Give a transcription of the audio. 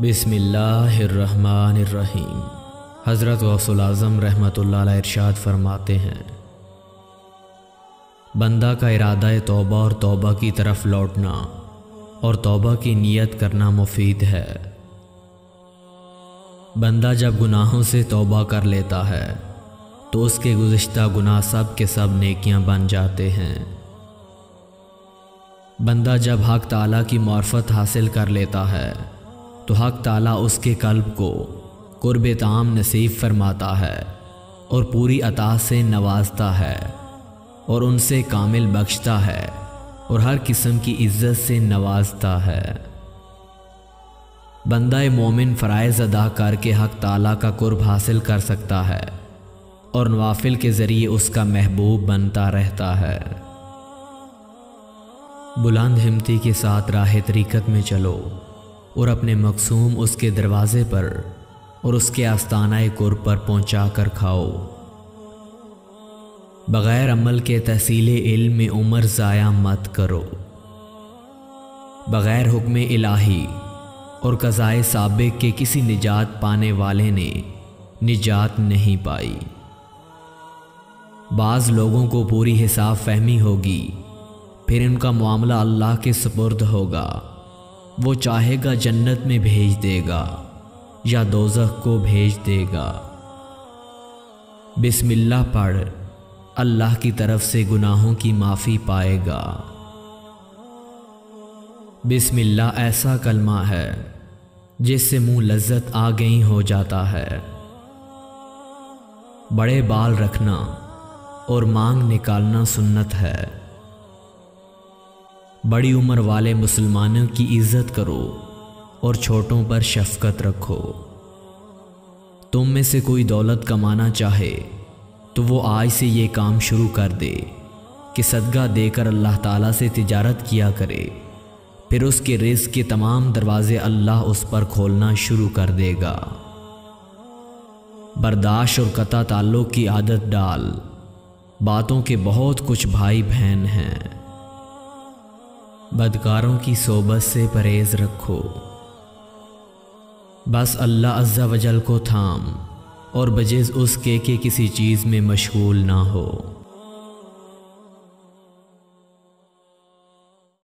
बिस्मिल्लाहिर्रहमानिर्रहीम। हज़रत गौसुल आज़म रहमतुल्लाह अलैह इरशाद फरमाते हैं, बंदा का इरादा तौबा और तौबा की तरफ लौटना और तौबा की नीयत करना मुफीद है। बंदा जब गुनाहों से तौबा कर लेता है तो उसके गुज़िश्ता गुनाह सब के सब नेकियां बन जाते हैं। बंदा जब हक़ ताला की मार्फत हासिल कर लेता है तो हक़ ताला उसके कल्ब को कुर्ब ताम नसीब फरमाता है और पूरी अता से नवाजता है और उनसे कामिल बख्शता है और हर किस्म की इज्जत से नवाजता है। बंदा मोमिन फ़राइज़ अदा करके हक़ ताला का कुर्ब हासिल कर सकता है और नवाफिल के ज़रिए उसका महबूब बनता रहता है। बुलंद हिम्मती के साथ राह तरीक़त में चलो और अपने मकसूम उसके दरवाज़े पर और उसके आस्ताना कुर्ब पर पहुँचा कर खाओ। बग़ैर अमल के तहसील इल्म में उम्र ज़ाया मत करो। बग़ैर हुक्म इलाही और क़ज़ाए साबिक़ के किसी निजात पाने वाले ने निजात नहीं पाई। बाज़ लोगों को पूरी हिसाब फहमी होगी, फिर इनका मामला अल्लाह के सुपुर्द होगा। वो चाहेगा जन्नत में भेज देगा या दोज़ख को भेज देगा। बिस्मिल्लाह पढ़, अल्लाह की तरफ से गुनाहों की माफ़ी पाएगा। बिस्मिल्लाह ऐसा कलमा है जिससे मुँह लज्जत आ गई हो जाता है। बड़े बाल रखना और मांग निकालना सुन्नत है। बड़ी उम्र वाले मुसलमानों की इज्जत करो और छोटों पर शफ़क़त रखो। तुम में से कोई दौलत कमाना चाहे तो वो आज से ये काम शुरू कर दे कि सदका देकर अल्लाह ताला से तिजारत किया करे, फिर उसके रिज़्क़ के तमाम दरवाज़े अल्लाह उस पर खोलना शुरू कर देगा। बर्दाश्त और कता ताल्लुक़ की आदत डाल। बातों के बहुत कुछ भाई बहन हैं। बदकारों की सोबत से परहेज़ रखो। बस अल्लाह अज़्ज़ा वजल को थाम और बजिज़ उसके किसी चीज़ में मशगूल ना हो।